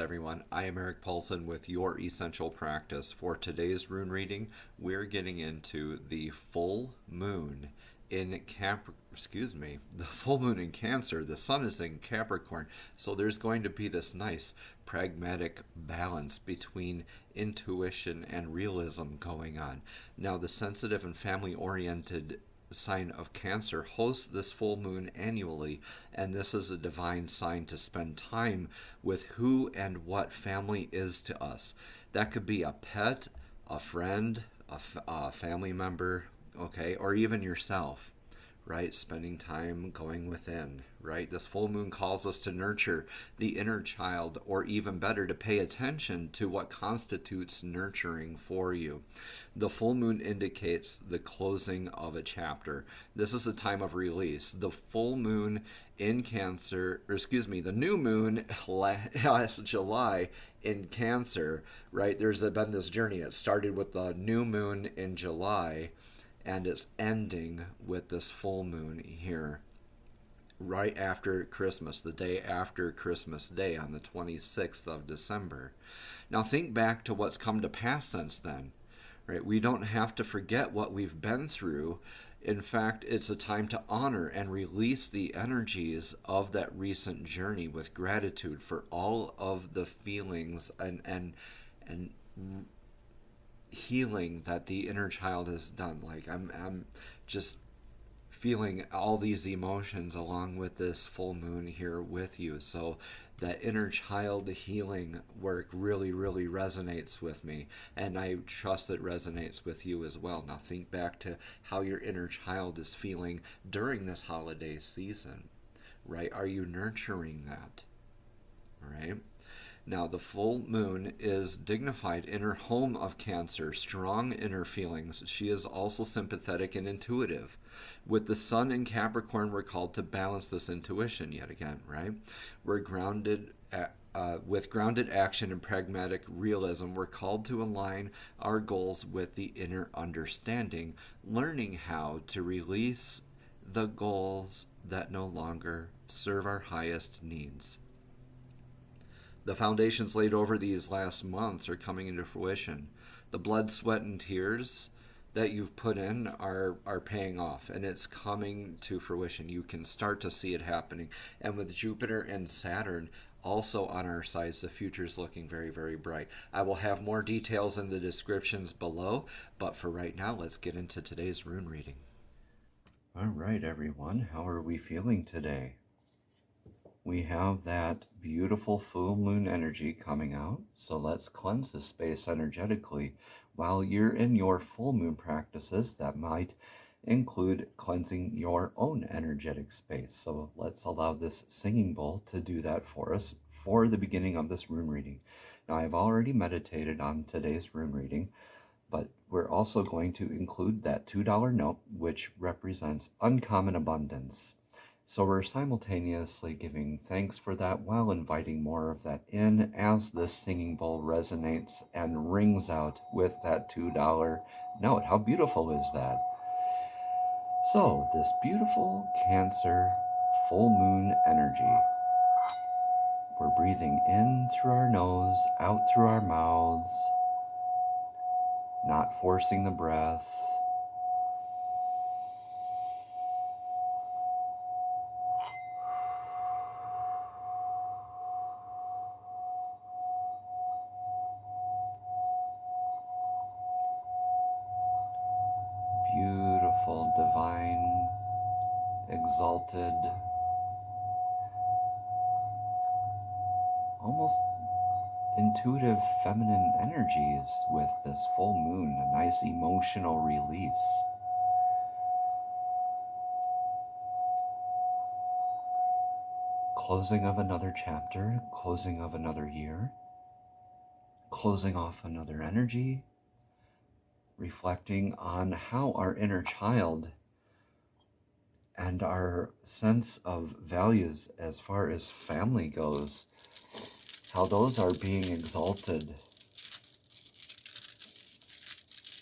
everyone. I am Eric Paulson with Your Essential Practice. For today's rune reading, we're getting into the full moon in the full moon in Cancer. The sun is in Capricorn, so there's going to be this nice pragmatic balance between intuition and realism going on. Now, the sensitive and family-oriented sign of Cancer hosts this full moon annually, and this is a divine sign to spend time with who and what family is to us. That could be a pet, a friend, a family member, okay, or even yourself, right? Spending time going within, right? This full moon calls us to nurture the inner child, or even better, to pay attention to what constitutes nurturing for you. The full moon indicates the closing of a chapter. This is a time of release. The full moon in Cancer, the new moon last July in Cancer, right? There's been this journey. It started with the new moon in July, and it's ending with this full moon here right after Christmas, the day after Christmas Day on the 26th of December. Now think back to what's come to pass since then, right? We don't have to forget what we've been through. In fact, it's a time to honor and release the energies of that recent journey with gratitude for all of the feelings and healing that the inner child has done. Like I'm just feeling all these emotions along with this full moon here with you. So that inner child healing work really resonates with me, and I trust it resonates with you as well. Now think back to how your inner child is feeling during this holiday season, right? Are you nurturing that, right? Now, the full moon is dignified in her home of Cancer, strong inner feelings. She is also sympathetic and intuitive. With the sun in Capricorn, we're called to balance this intuition yet again, right? We're grounded with grounded action and pragmatic realism. We're called to align our goals with the inner understanding, learning how to release the goals that no longer serve our highest needs. The foundations laid over these last months are coming into fruition. The blood, sweat, and tears that you've put in are paying off, and it's coming to fruition. You can start to see it happening. And with Jupiter and Saturn also on our sides, the future is looking very bright. I will have more details in the descriptions below, but for right now, let's get into today's rune reading. All right, everyone, how are we feeling today? We have that beautiful full moon energy coming out, so let's cleanse this space energetically. While you're in your full moon practices, that might include cleansing your own energetic space. So let's allow this singing bowl to do that for us for the beginning of this rune reading. Now, I've already meditated on today's rune reading, but we're also going to include that $2 note, which represents uncommon abundance. So we're simultaneously giving thanks for that while inviting more of that in as this singing bowl resonates and rings out with that $2 note. How beautiful is that? So this beautiful Cancer full moon energy, we're breathing in through our nose, out through our mouths, not forcing the breath. Beautiful, divine, exalted, almost intuitive feminine energies with this full moon, a nice emotional release. Closing of another chapter, closing of another year, closing off another energy, reflecting on how our inner child and our sense of values as far as family goes, how those are being exalted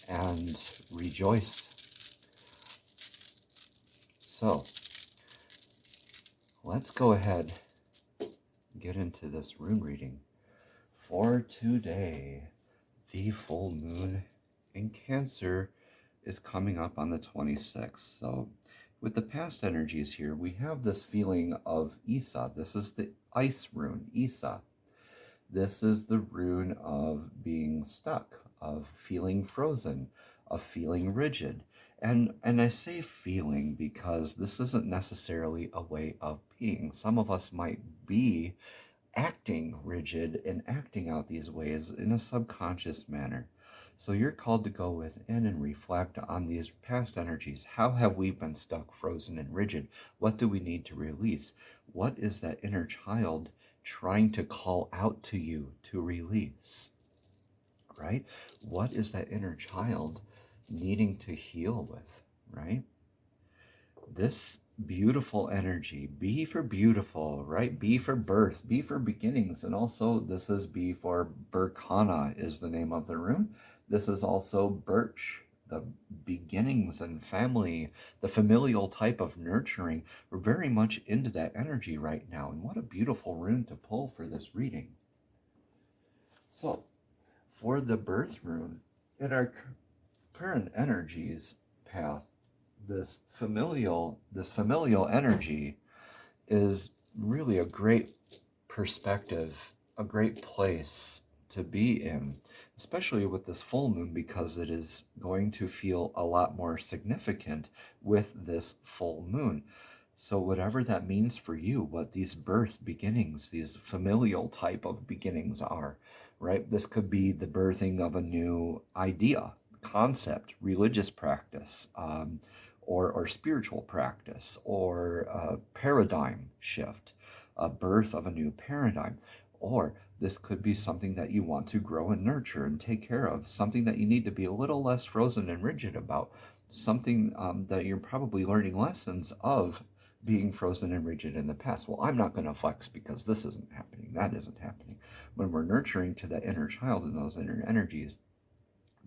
and rejoiced. So, let's go ahead and get into this rune reading. for today, the full moon in Cancer is coming up on the 26th. So with the past energies here, we have this feeling of Isa. This is the ice rune, Isa. This is the rune of being stuck, of feeling frozen, of feeling rigid. And I say feeling because this isn't necessarily a way of being. Some of us might be acting rigid and acting out these ways in a subconscious manner. So you're called to go within and reflect on these past energies. How have we been stuck, frozen, and rigid? What do we need to release? What is that inner child trying to call out to you to release? Right? What is that inner child needing to heal with? Right? This beautiful energy, B for beautiful, right? B for birth, B for beginnings, and also this is B for Berkana is the name of the rune. This is also birch, the beginnings and family, the familial type of nurturing. We're very much into that energy right now, and what a beautiful rune to pull for this reading. So, for the birth rune, in our current energies path, this familial energy is really a great perspective, a great place to be in, especially with this full moon, because it is going to feel a lot more significant with this full moon. So whatever that means for you, what these birth beginnings, these familial type of beginnings are, right? This could be the birthing of a new idea, concept, religious practice, or spiritual practice, or a paradigm shift, a birth of a new paradigm. Or this could be something that you want to grow and nurture and take care of, something that you need to be a little less frozen and rigid about, something that you're probably learning lessons of being frozen and rigid in the past. Well, I'm not going to flex because this isn't happening, that isn't happening. When we're nurturing to that inner child and those inner energies,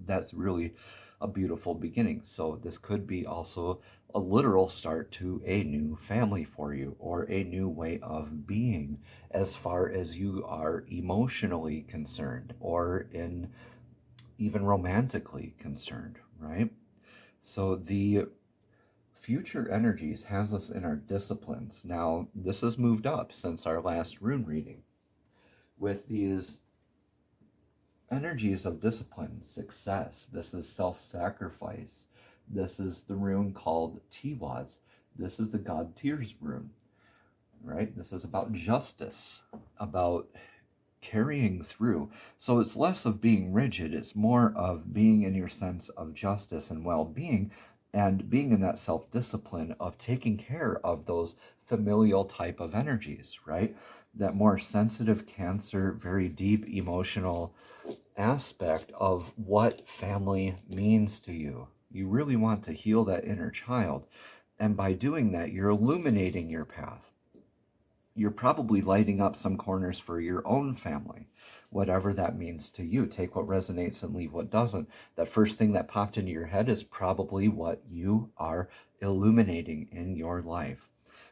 that's really a beautiful beginning. So this could be also a literal start to a new family for you, or a new way of being as far as you are emotionally concerned, or in even romantically concerned, right? So the future energies has us in our disciplines. Now, this has moved up since our last rune reading with these energies of discipline, success. This is self-sacrifice. This is the rune called Tiwaz. This is the God Tears rune, right? This is about justice, about carrying through. So it's less of being rigid. It's more of being in your sense of justice and well-being, and being in that self-discipline of taking care of those familial type of energies, right? That more sensitive Cancer, very deep emotional aspect of what family means to you. You really want to heal that inner child. And by doing that, you're illuminating your path. You're probably lighting up some corners for your own family, whatever that means to you. Take what resonates and leave what doesn't. That first thing that popped into your head is probably what you are illuminating in your life.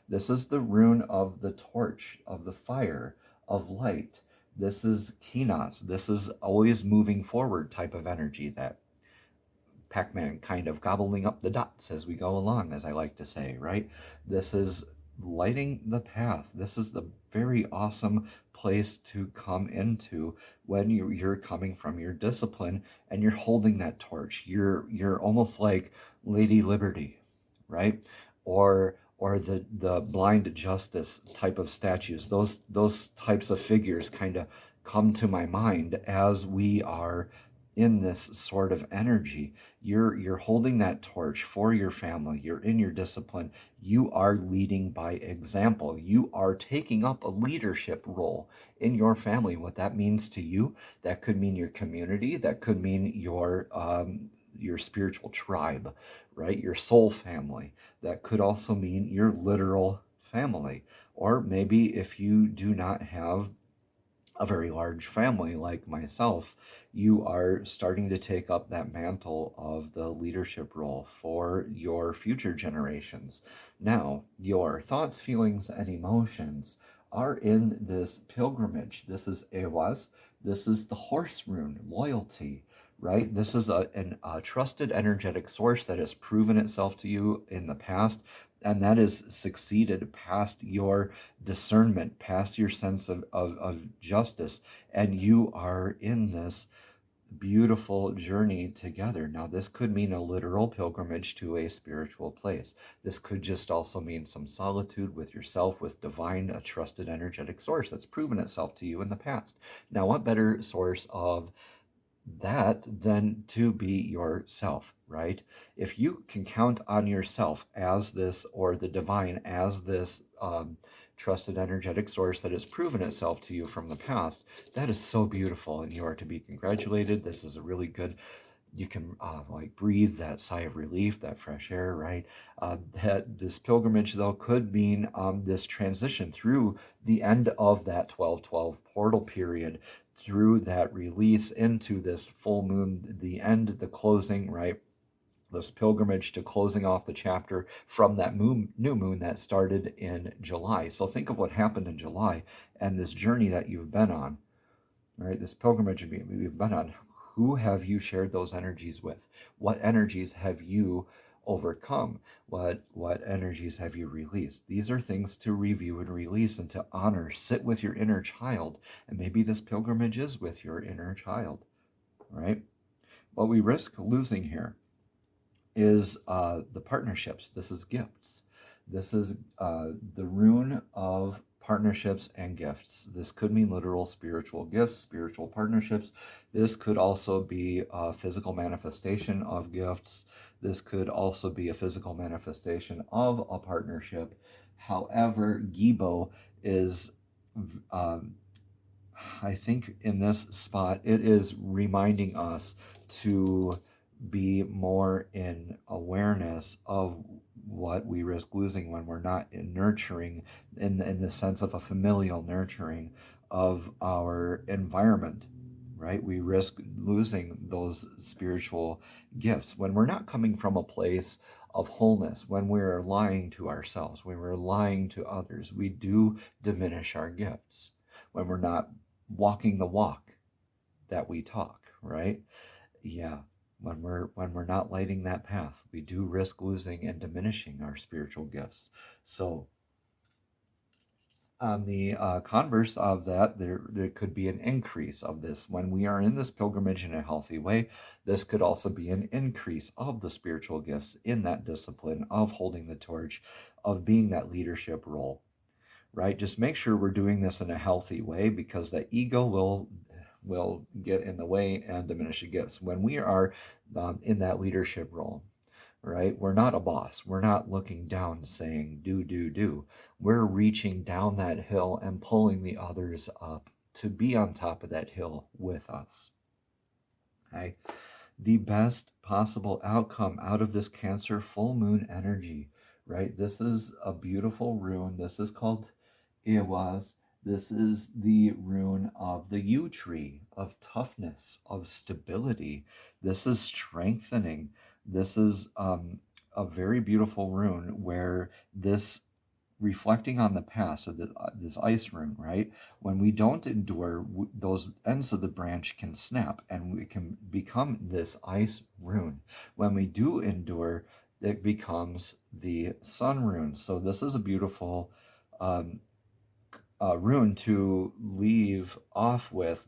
This is the rune of the torch, of the fire, of light. This is Kinas. This is always moving forward type of energy, that Pac-Man kind of gobbling up the dots as we go along, as I like to say, right? This is lighting the path. This is the very awesome place to come into when you're coming from your discipline and you're holding that torch. You're almost like Lady Liberty, right? Or the blind justice type of statues. Those types of figures kind of come to my mind as we are in this sort of energy. You're holding that torch for your family. You're in your discipline. You are leading by example. You are taking up a leadership role in your family. What that means to you, that could mean your community. That could mean your spiritual tribe, right? Your soul family. That could also mean your literal family. Or maybe if you do not have a very large family like myself, you are starting to take up that mantle of the leadership role for your future generations. Now, your thoughts, feelings, and emotions are in this pilgrimage. This is Ewas. This is the horse rune, loyalty, right? This is a trusted energetic source that has proven itself to you in the past, and that has succeeded past your discernment, past your sense of justice, and you are in this beautiful journey together. Now, this could mean a literal pilgrimage to a spiritual place. This could just also mean some solitude with yourself, with divine, a trusted energetic source that's proven itself to you in the past. Now, what better source of that than to be yourself, right? If you can count on yourself as this, or the divine as this trusted energetic source that has proven itself to you from the past, that is so beautiful, and you are to be congratulated. This is a really good, you can like breathe that sigh of relief, that fresh air, right? That this pilgrimage, though, could mean this transition through the end of that 12/12 portal period, through that release into this full moon, the end, the closing, right? This pilgrimage to closing off the chapter from that new moon that started in July. So think of what happened in July and this journey that you've been on, right? This pilgrimage you've been on. Who have you shared those energies with? What energies have you overcome? What energies have you released? These are things to review and release and to honor. Sit with your inner child. And maybe this pilgrimage is with your inner child, right? What we risk losing here is the partnerships. This is gifts. This is the rune of partnerships and gifts. This could mean literal spiritual gifts, spiritual partnerships. This could also be a physical manifestation of gifts. This could also be a physical manifestation of a partnership. However, Gibo is, I think in this spot, it is reminding us to be more in awareness of what we risk losing when we're not in nurturing, in the sense of a familial nurturing of our environment, right? We risk losing those spiritual gifts when we're not coming from a place of wholeness, when we're lying to ourselves, when we're lying to others. We do diminish our gifts when we're not walking the walk that we talk, right? Yeah. When we're not lighting that path, we do risk losing and diminishing our spiritual gifts. So on the converse of that, there could be an increase of this. When we are in this pilgrimage in a healthy way, this could also be an increase of the spiritual gifts in that discipline of holding the torch, of being that leadership role, right? Just make sure we're doing this in a healthy way, because the ego will get in the way and diminish the gifts. When we are in that leadership role, right? We're not a boss. We're not looking down saying, do. We're reaching down that hill and pulling the others up to be on top of that hill with us. Okay? The best possible outcome out of this Cancer full moon energy, right? This is a beautiful rune. This is called Iwas. This is the rune of the yew tree, of toughness, of stability. This is strengthening. This is a very beautiful rune where this, reflecting on the past, so this ice rune, right? When we don't endure, those ends of the branch can snap and we can become this ice rune. When we do endure, it becomes the sun rune. So this is a beautiful rune to leave off with,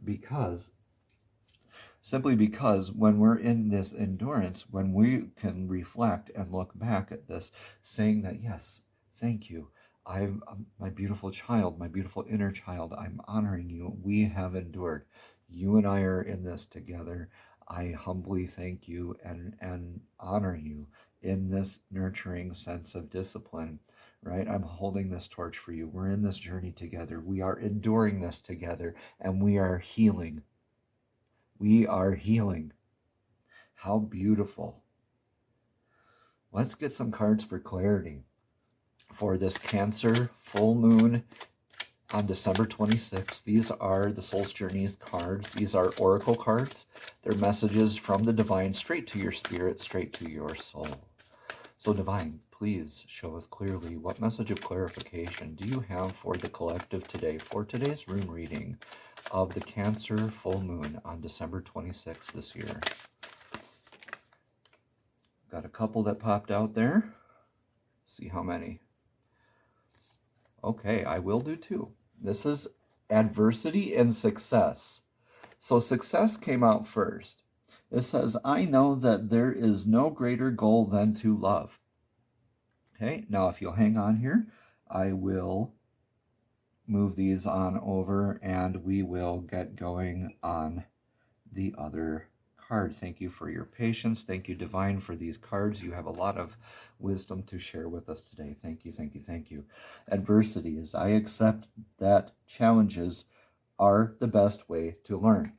simply because when we're in this endurance, when we can reflect and look back at this, saying that, yes, thank you, I'm my beautiful child, my beautiful inner child, I'm honoring you, we have endured, you and I are in this together, I humbly thank you and honor you in this nurturing sense of discipline. Right? I'm holding this torch for you. We're in this journey together. We are enduring this together, and we are healing. We are healing. How beautiful. Let's get some cards for clarity for this Cancer full moon on December 26th. These are the Soul's Journeys cards. These are oracle cards. They're messages from the divine straight to your spirit, straight to your soul. So Divine, please show us clearly what message of clarification do you have for the collective today, for today's room reading of the Cancer full moon on December 26th this year. Got a couple that popped out there. See how many. Okay, I will do two. This is adversity and success. So success came out first. It says, I know that there is no greater goal than to love. Okay, now if you'll hang on here, I will move these on over and we will get going on the other card. Thank you for your patience. Thank you, Divine, for these cards. You have a lot of wisdom to share with us today. Thank you, thank you, thank you. Adversity is, I accept that challenges are the best way to learn.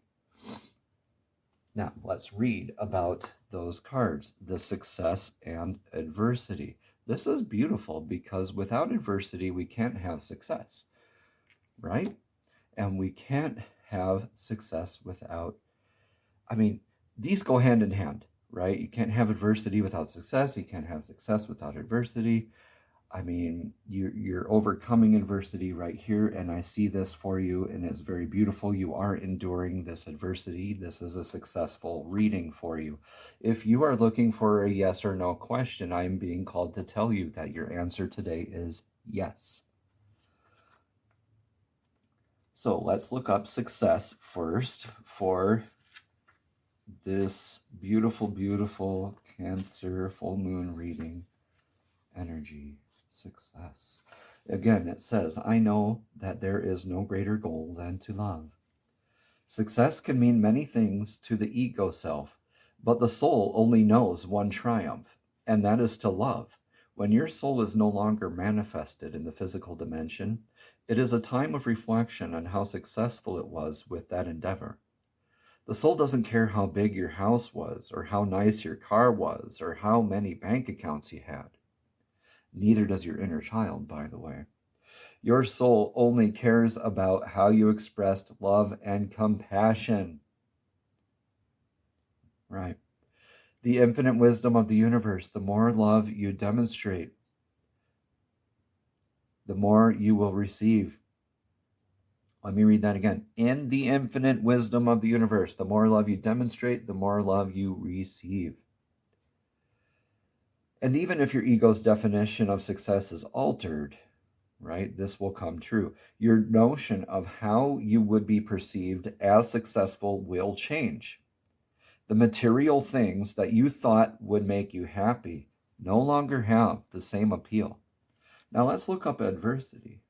Now, let's read about those cards, the success and adversity. This is beautiful because without adversity, we can't have success, right? And we can't have success without, these go hand in hand, right? You can't have adversity without success. You can't have success without adversity. You're overcoming adversity right here, and I see this for you, and it's very beautiful. You are enduring this adversity. This is a successful reading for you. If you are looking for a yes or no question, I am being called to tell you that your answer today is yes. So let's look up success first for this beautiful, beautiful Cancer full moon reading energy. Success. Again, it says, I know that there is no greater goal than to love. Success can mean many things to the ego self, but the soul only knows one triumph, and that is to love. When your soul is no longer manifested in the physical dimension, it is a time of reflection on how successful it was with that endeavor. The soul doesn't care how big your house was, or how nice your car was, or how many bank accounts you had. Neither does your inner child, by the way. Your soul only cares about how you expressed love and compassion. Right. The infinite wisdom of the universe, the more love you demonstrate, the more you will receive. Let me read that again. In the infinite wisdom of the universe, the more love you demonstrate, the more love you receive. And even if your ego's definition of success is altered, right, this will come true. Your notion of how you would be perceived as successful will change. The material things that you thought would make you happy no longer have the same appeal. Now let's look up adversity.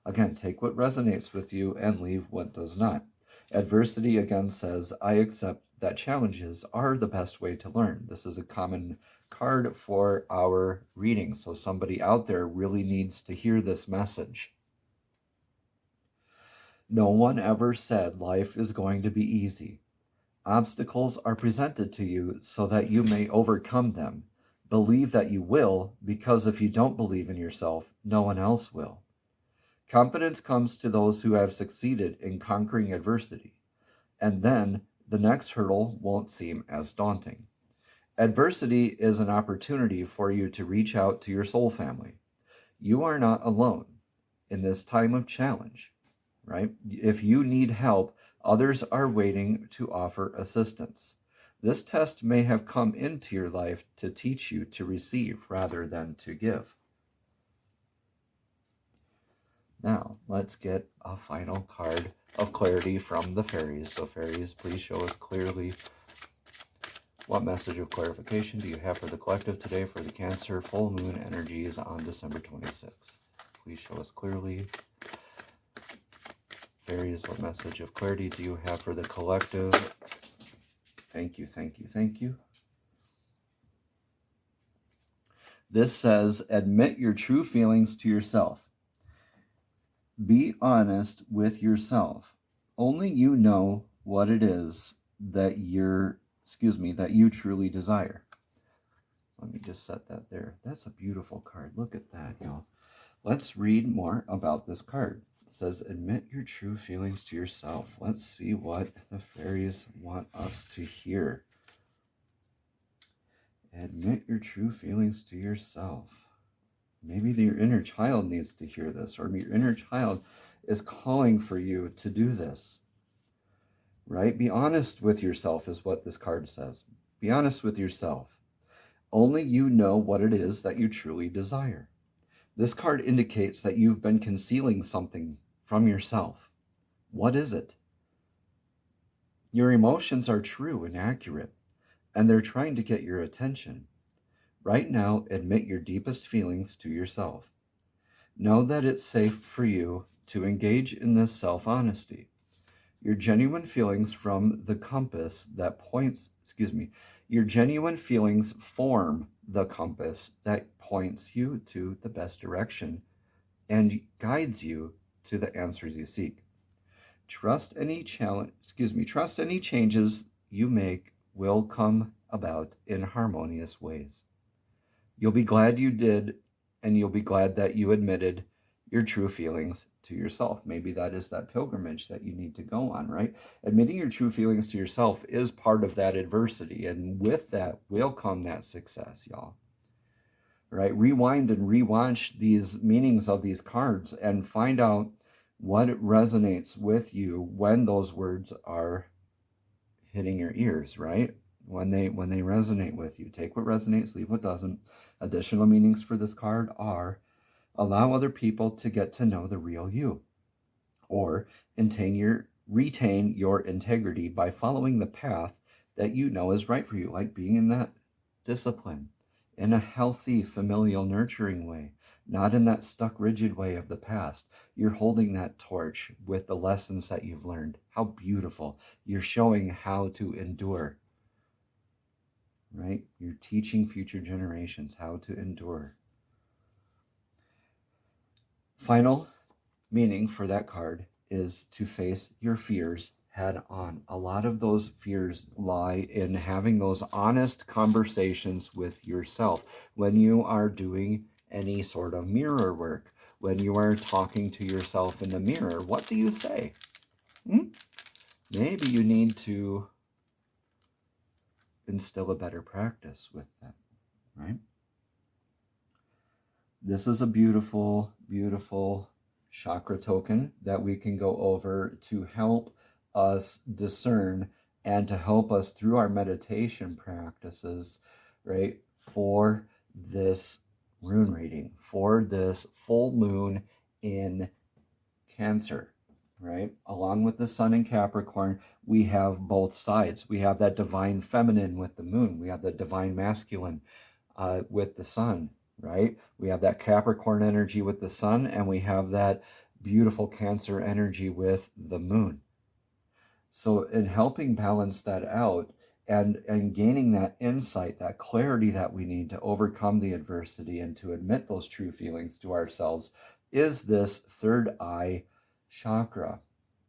Again, take what resonates with you and leave what does not. Adversity again says, I accept that challenges are the best way to learn. This is a common card for our reading, so somebody out there really needs to hear this message. No one ever said life is going to be easy. Obstacles are presented to you so that you may overcome them. Believe that you will, because if you don't believe in yourself, no one else will. Confidence comes to those who have succeeded in conquering adversity, and then the next hurdle won't seem as daunting. Adversity is an opportunity for you to reach out to your soul family. You are not alone in this time of challenge, right? If you need help, others are waiting to offer assistance. This test may have come into your life to teach you to receive rather than to give. Now, let's get a final card of clarity from the fairies. So fairies, please show us clearly what message of clarification do you have for the collective today for the Cancer full moon energies on December 26th. Please show us clearly. Fairies, what message of clarity do you have for the collective? Thank you, thank you, thank you. This says, admit your true feelings to yourself. Be honest with yourself. Only you know what it is that you truly desire. Let me just set that there. That's a beautiful card. Look at that, y'all. Let's read more about this card. It says, admit your true feelings to yourself. Let's see what the fairies want us to hear. Admit your true feelings to yourself. Maybe your inner child needs to hear this, or your inner child is calling for you to do this, right? Be honest with yourself is what this card says. Be honest with yourself. Only you know what it is that you truly desire. This card indicates that you've been concealing something from yourself. What is it? Your emotions are true and accurate, and they're trying to get your attention. Right now, admit your deepest feelings to yourself. Know that it's safe for you to engage in this self-honesty. Your genuine feelings from the compass that points, your genuine feelings form the compass that points you to the best direction and guides you to the answers you seek. Trust any changes you make will come about in harmonious ways. You'll be glad you did, and you'll be glad that you admitted your true feelings to yourself. Maybe that is that pilgrimage that you need to go on, right? Admitting your true feelings to yourself is part of that adversity, and with that will come that success, y'all. Right? Rewind and rewatch these meanings of these cards and find out what resonates with you when those words are hitting your ears, right? When they resonate with you. Take what resonates, leave what doesn't. Additional meanings for this card are: allow other people to get to know the real you, or retain your integrity by following the path that you know is right for you, like being in that discipline, in a healthy, familial, nurturing way, not in that stuck, rigid way of the past. You're holding that torch with the lessons that you've learned. How beautiful. You're showing how to endure, right? You're teaching future generations how to endure. Final meaning for that card is to face your fears head on. A lot of those fears lie in having those honest conversations with yourself when you are doing any sort of mirror work, when you are talking to yourself in the mirror. What do you say? Maybe you need to instill a better practice with them, right? This is a beautiful, beautiful chakra token that we can go over to help us discern and to help us through our meditation practices, right, for this rune reading, for this full moon in Cancer, right? Along with the sun in Capricorn, we have both sides. We have that divine feminine with the moon. We have the divine masculine with the sun, right? We have that Capricorn energy with the sun, and we have that beautiful Cancer energy with the moon. So in helping balance that out and gaining that insight, that clarity that we need to overcome the adversity and to admit those true feelings to ourselves is this third eye chakra,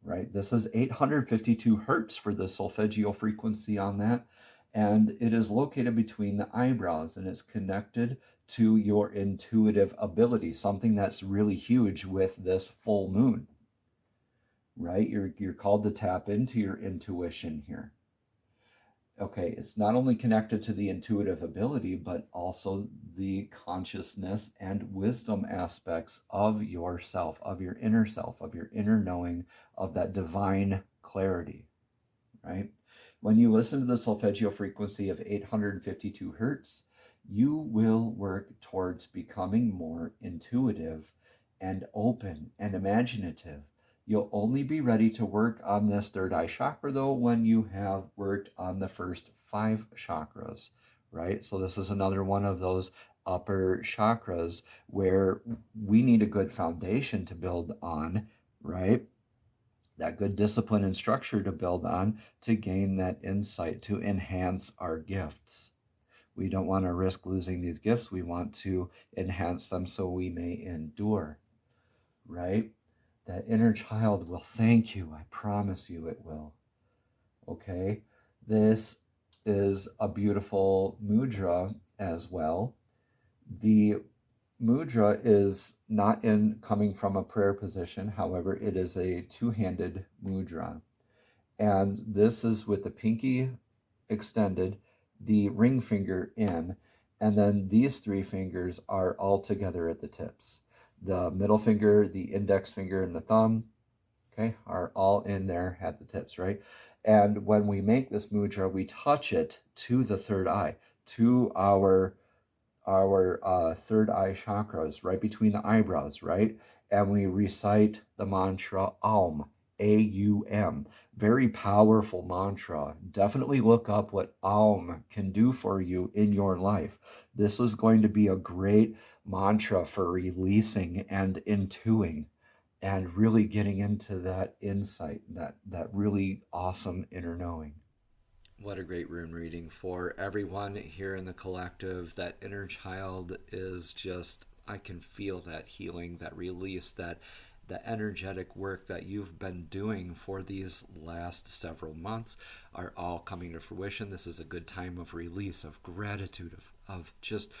right? This is 852 hertz for the solfeggio frequency on that. And it is located between the eyebrows, and it's connected to your intuitive ability, something that's really huge with this full moon, right? You're called to tap into your intuition here. Okay, it's not only connected to the intuitive ability, but also the consciousness and wisdom aspects of yourself, of your inner self, of your inner knowing, of that divine clarity, right? When you listen to the solfeggio frequency of 852 hertz, you will work towards becoming more intuitive and open and imaginative. You'll only be ready to work on this third eye chakra, though, when you have worked on the first 5 chakras, right? So this is another one of those upper chakras where we need a good foundation to build on, right? That good discipline and structure to build on to gain that insight, to enhance our gifts. We don't want to risk losing these gifts. We want to enhance them so we may endure, right? That inner child will thank you. I promise you it will. Okay? This is a beautiful mudra as well. The mudra is not coming from a prayer position. However, it is a two-handed mudra. And this is with the pinky extended the ring finger in, and then these three fingers are all together at the tips. The middle finger, the index finger, and the thumb, okay, are all in there at the tips, right? And when we make this mudra, we touch it to the third eye, to our third eye chakras, right between the eyebrows, right? And we recite the mantra Aum, A-U-M. Very powerful mantra. Definitely look up what Aum can do for you in your life. This is going to be a great mantra for releasing and intuing and really getting into that insight, that really awesome inner knowing. What a great rune reading for everyone here in the collective. That inner child is just, I can feel that healing, that release, that the energetic work that you've been doing for these last several months are all coming to fruition. This is a good time of release, of gratitude, of just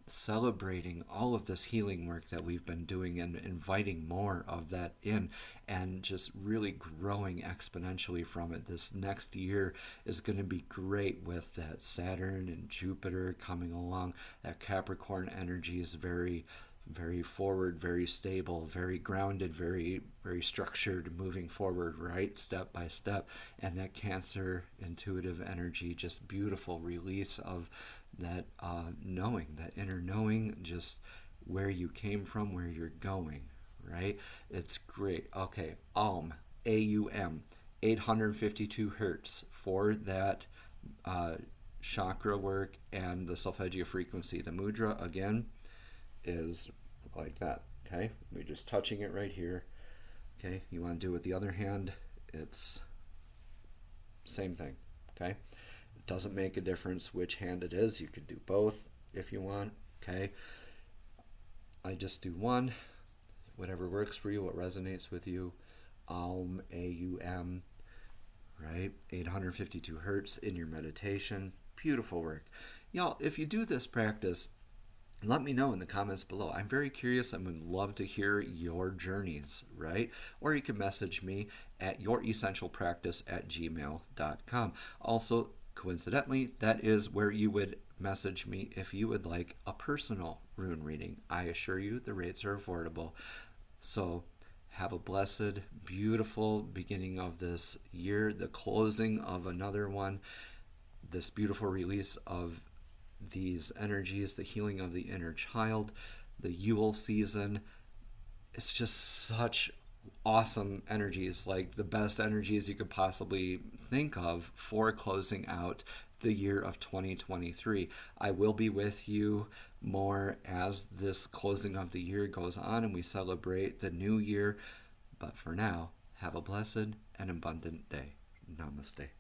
celebrating all of this healing work that we've been doing and inviting more of that in and just really growing exponentially from it. This next year is going to be great with that Saturn and Jupiter coming along. That Capricorn energy is very forward, very stable, very grounded, very structured, moving forward, right, step by step. And that Cancer intuitive energy, just beautiful release of that knowing, that inner knowing, just where you came from, where you're going, right? It's great. Okay, AUM, 852 hertz for that chakra work and the solfeggio frequency. The mudra, again, is like that, okay? We're just touching it right here, okay? You want to do it with the other hand, it's same thing, okay? It doesn't make a difference which hand it is. You could do both if you want, okay? I just do one, whatever works for you, what resonates with you. Aum, A-U-M, right? 852 hertz in your meditation. Beautiful work. Y'all, if you do this practice, let me know in the comments below. I'm very curious. I would love to hear your journeys, right? Or you can message me at youressentialpractice@gmail.com. Also, coincidentally, that is where you would message me if you would like a personal rune reading. I assure you the rates are affordable. So have a blessed, beautiful beginning of this year, the closing of another one, this beautiful release of these energies, the healing of the inner child, the Yule season. It's just such awesome energies, like the best energies you could possibly think of for closing out the year of 2023. I will be with you more as this closing of the year goes on and we celebrate the new year. But for now, have a blessed and abundant day. Namaste.